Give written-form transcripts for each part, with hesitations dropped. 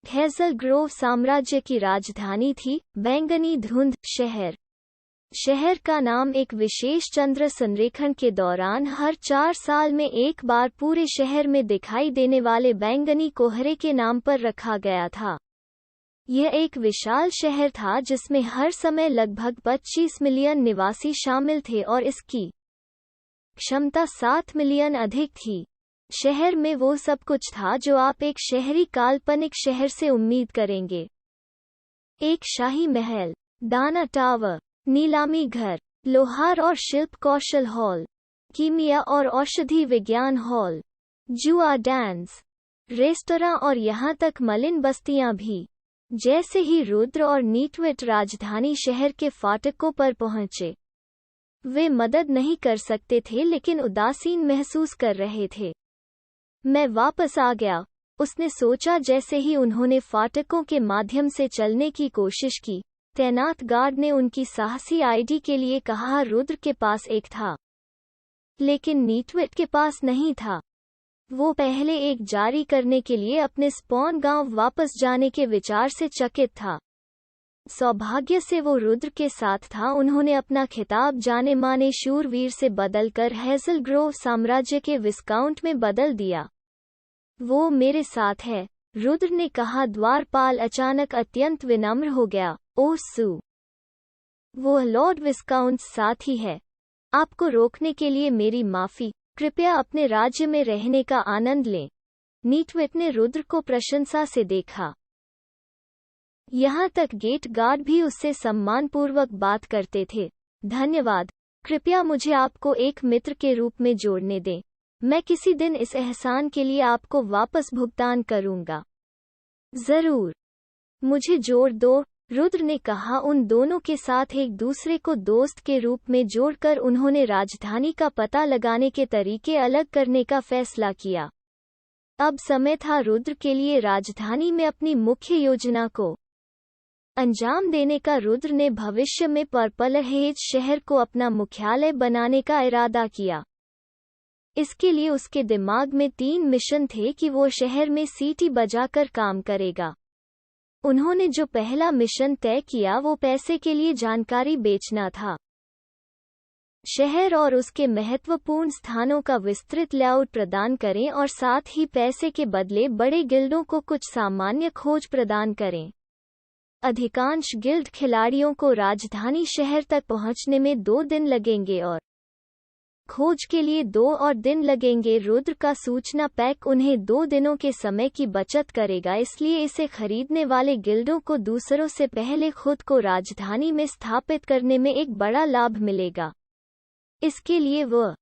Hazel Grove साम्राज्य की राजधानी थी। बैंगनी धुंध शहर का नाम एक विशेष चंद्र संरेखण के दौरान हर 4 साल में एक बार पूरे शहर में दिखाई देने वाले बैंगनी कोहरे के नाम पर रखा गया था। यह एक विशाल शहर था जिसमें हर समय लगभग 25 मिलियन निवासी शामिल थे और इसकी क्षमता 7 मिलियन अधिक थी। शहर में वो सब कुछ था जो आप एक शहरी काल्पनिक शहर से उम्मीद करेंगे। एक शाही महल, दाना टावर, नीलामी घर, लोहार और शिल्प कौशल हॉल, कीमिया और औषधि विज्ञान हॉल, जुआ डांस, रेस्तरां और यहाँ तक मलिन बस्तियां भी। जैसे ही रुद्र और नीटविट राजधानी शहर के फाटकों पर पहुंचे, वे मदद नहीं कर सकते थे लेकिन उदासीन महसूस कर रहे थे। मैं वापस आ गया, उसने सोचा। जैसे ही उन्होंने फाटकों के माध्यम से चलने की कोशिश की, तैनात गार्ड ने उनकी साहसी आईडी के लिए कहा। रुद्र के पास एक था, लेकिन नीटविट के पास नहीं था। वो पहले एक जारी करने के लिए अपने स्पॉन गांव वापस जाने के विचार से चकित था। सौभाग्य से वो रुद्र के साथ था। उन्होंने अपना खिताब जाने माने शूरवीर से बदलकर हेज़ल ग्रोव साम्राज्य के विस्काउंट में बदल दिया। वो मेरे साथ है, रुद्र ने कहा। द्वारपाल अचानक अत्यंत विनम्र हो गया। ओह सू, वो लॉर्ड विस्काउंट साथ ही है। आपको रोकने के लिए मेरी माफी। कृपया अपने राज्य में रहने का आनंद लें। नीटविट ने रुद्र को प्रशंसा से देखा। यहाँ तक गेट गार्ड भी उससे सम्मानपूर्वक बात करते थे। धन्यवाद, कृपया मुझे आपको एक मित्र के रूप में जोड़ने दें। मैं किसी दिन इस एहसान के लिए आपको वापस भुगतान करूंगा। जरूर, मुझे जोड़ दो, रुद्र ने कहा। उन दोनों के साथ एक दूसरे को दोस्त के रूप में जोड़कर उन्होंने राजधानी का पता लगाने के तरीके अलग करने का फैसला किया। अब समय था रुद्र के लिए राजधानी में अपनी मुख्य योजना को अंजाम देने का। रुद्र ने भविष्य में पर्पल हेज शहर को अपना मुख्यालय बनाने का इरादा किया। इसके लिए उसके दिमाग में 3 मिशन थे कि वो शहर में सीटी बजाकर काम करेगा। उन्होंने जो पहला मिशन तय किया वो पैसे के लिए जानकारी बेचना था। शहर और उसके महत्वपूर्ण स्थानों का विस्तृत लेआउट प्रदान करें और साथ ही पैसे के बदले बड़े गिल्डों को कुछ सामान्य खोज प्रदान करें। अधिकांश गिल्ड खिलाड़ियों को राजधानी शहर तक पहुंचने में 2 दिन लगेंगे और खोज के लिए 2 और दिन लगेंगे। रुद्र का सूचना पैक उन्हें 2 दिनों के समय की बचत करेगा, इसलिए इसे खरीदने वाले गिल्डों को दूसरों से पहले खुद को राजधानी में स्थापित करने में एक बड़ा लाभ मिलेगा। इसके लिए वह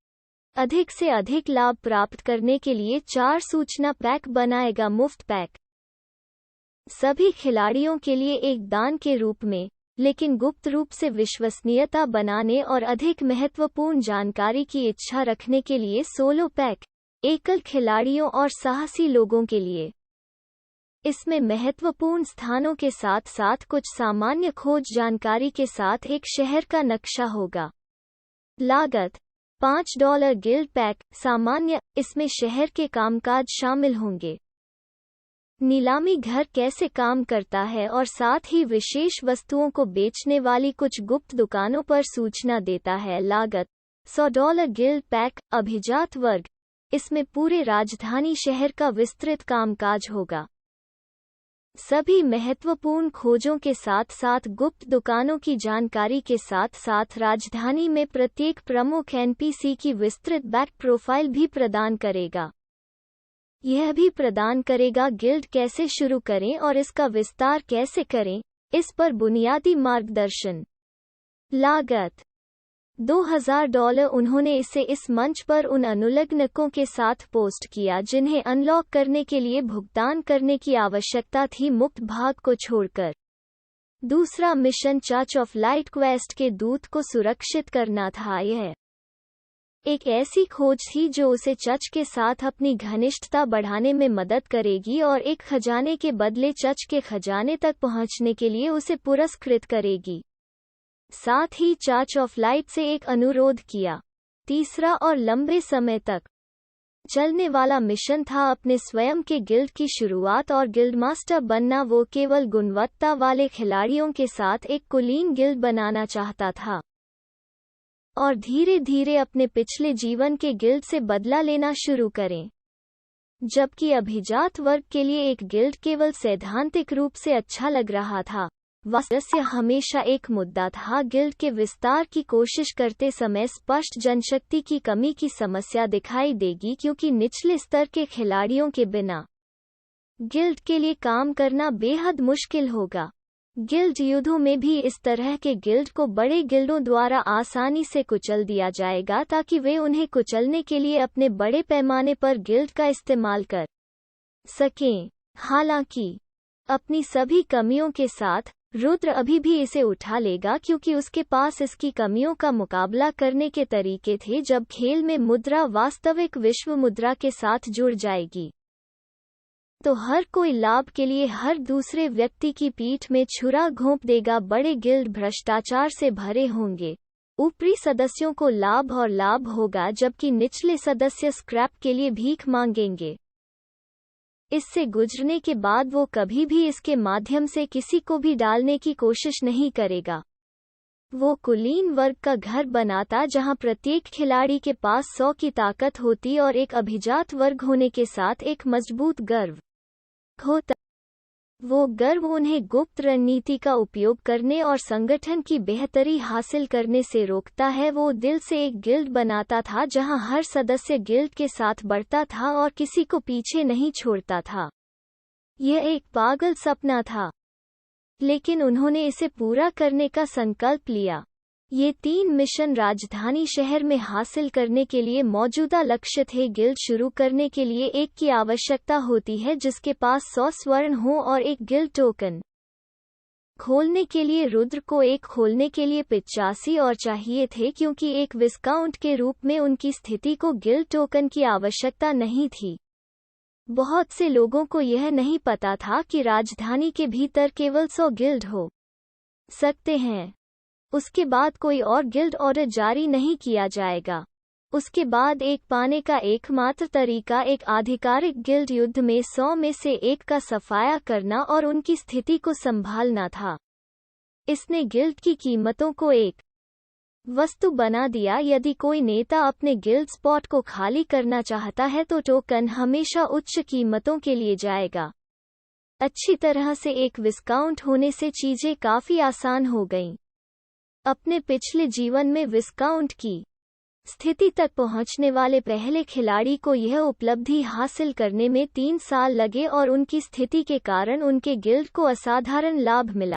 अधिक से अधिक लाभ प्राप्त करने के लिए 4 सूचना पैक बनाएगा। मुफ्त पैक सभी खिलाड़ियों के लिए एक दान के रूप में, लेकिन गुप्त रूप से विश्वसनीयता बनाने और अधिक महत्वपूर्ण जानकारी की इच्छा रखने के लिए 16 पैक एकल खिलाड़ियों और साहसी लोगों के लिए। इसमें महत्वपूर्ण स्थानों के साथ साथ कुछ सामान्य खोज जानकारी के साथ एक शहर का नक्शा होगा। लागत $5 गिल्ड पैक सामान्य, इसमें शहर के कामकाज शामिल होंगे। नीलामी घर कैसे काम करता है और साथ ही विशेष वस्तुओं को बेचने वाली कुछ गुप्त दुकानों पर सूचना देता है। लागत $100 गिल्ड पैक अभिजात वर्ग, इसमें पूरे राजधानी शहर का विस्तृत कामकाज होगा। सभी महत्वपूर्ण खोजों के साथ साथ गुप्त दुकानों की जानकारी के साथ साथ राजधानी में प्रत्येक प्रमुख एनपीसी की विस्तृत बैक प्रोफाइल भी प्रदान करेगा। यह भी प्रदान करेगा गिल्ड कैसे शुरू करें और इसका विस्तार कैसे करें, इस पर बुनियादी मार्गदर्शन। लागत $2000। उन्होंने इसे इस मंच पर उन अनुलग्नकों के साथ पोस्ट किया जिन्हें अनलॉक करने के लिए भुगतान करने की आवश्यकता थी, मुक्त भाग को छोड़कर। दूसरा mission church of light quest के दूत को सुरक्षित करना था। यह एक ऐसी खोज थी जो उसे चर्च के साथ अपनी घनिष्ठता बढ़ाने में मदद करेगी और एक खजाने के बदले चर्च के खजाने तक पहुंचने के लिए उसे पुरस्कृत करेगी। साथ ही चर्च ऑफ लाइट से एक अनुरोध किया। तीसरा और लंबे समय तक चलने वाला मिशन था अपने स्वयं के गिल्ड की शुरुआत और गिल्ड मास्टर बनना। वो केवल गुणवत्ता वाले खिलाड़ियों के साथ एक कुलीन गिल्ड बनाना चाहता था और धीरे धीरे अपने पिछले जीवन के गिल्ड से बदला लेना शुरू करें। जबकि अभिजात वर्ग के लिए एक गिल्ड केवल सैद्धांतिक रूप से अच्छा लग रहा था, सदस्य हमेशा एक मुद्दा था। गिल्ड के विस्तार की कोशिश करते समय स्पष्ट जनशक्ति की कमी की समस्या दिखाई देगी, क्योंकि निचले स्तर के खिलाड़ियों के बिना गिल्ड के लिए काम करना बेहद मुश्किल होगा। गिल्ड युद्धों में भी इस तरह के गिल्ड को बड़े गिल्डों द्वारा आसानी से कुचल दिया जाएगा, ताकि वे उन्हें कुचलने के लिए अपने बड़े पैमाने पर गिल्ड का इस्तेमाल कर सकें। हालांकि अपनी सभी कमियों के साथ रुद्र अभी भी इसे उठा लेगा, क्योंकि उसके पास इसकी कमियों का मुकाबला करने के तरीके थे। जब खेल में मुद्रा वास्तविक विश्व मुद्रा के साथ जुड़ जाएगी तो हर कोई लाभ के लिए हर दूसरे व्यक्ति की पीठ में छुरा घोंप देगा। बड़े गिल्ड भ्रष्टाचार से भरे होंगे, ऊपरी सदस्यों को लाभ और लाभ होगा, जबकि निचले सदस्य स्क्रैप के लिए भीख मांगेंगे। इससे गुजरने के बाद वो कभी भी इसके माध्यम से किसी को भी डालने की कोशिश नहीं करेगा। वो कुलीन वर्ग का घर बनाता, जहां प्रत्येक खिलाड़ी के पास 100 की ताकत होती और एक अभिजात वर्ग होने के साथ एक मजबूत गर्व होता। वो गर्व उन्हें गुप्त रणनीति का उपयोग करने और संगठन की बेहतरी हासिल करने से रोकता है। वो दिल से एक गिल्ड बनाता था जहां हर सदस्य गिल्ड के साथ बढ़ता था और किसी को पीछे नहीं छोड़ता था। यह एक पागल सपना था, लेकिन उन्होंने इसे पूरा करने का संकल्प लिया। ये 3 मिशन राजधानी शहर में हासिल करने के लिए मौजूदा लक्ष्य थे। गिल्ड शुरू करने के लिए एक की आवश्यकता होती है जिसके पास 100 स्वर्ण हो और एक गिल्ड टोकन खोलने के लिए रुद्र को एक खोलने के लिए 85 और चाहिए थे, क्योंकि एक विस्काउंट के रूप में उनकी स्थिति को गिल्ड टोकन की आवश्यकता नहीं थी। बहुत से लोगों को यह नहीं पता था कि राजधानी के भीतर केवल 100 गिल्ड हो सकते हैं। उसके बाद कोई और गिल्ड ऑर्डर जारी नहीं किया जाएगा। उसके बाद एक पाने का एकमात्र तरीका एक आधिकारिक गिल्ड युद्ध में 100 में से एक का सफाया करना और उनकी स्थिति को संभालना था। इसने गिल्ड की कीमतों को एक वस्तु बना दिया। यदि कोई नेता अपने गिल्ड स्पॉट को खाली करना चाहता है तो टोकन हमेशा उच्च कीमतों के लिए जाएगा। अच्छी तरह से एक विस्काउंट होने से चीजें काफी आसान हो गईं। अपने पिछले जीवन में विस्काउंट की स्थिति तक पहुंचने वाले पहले खिलाड़ी को यह उपलब्धि हासिल करने में 3 साल लगे और उनकी स्थिति के कारण उनके गिल्ड को असाधारण लाभ मिला।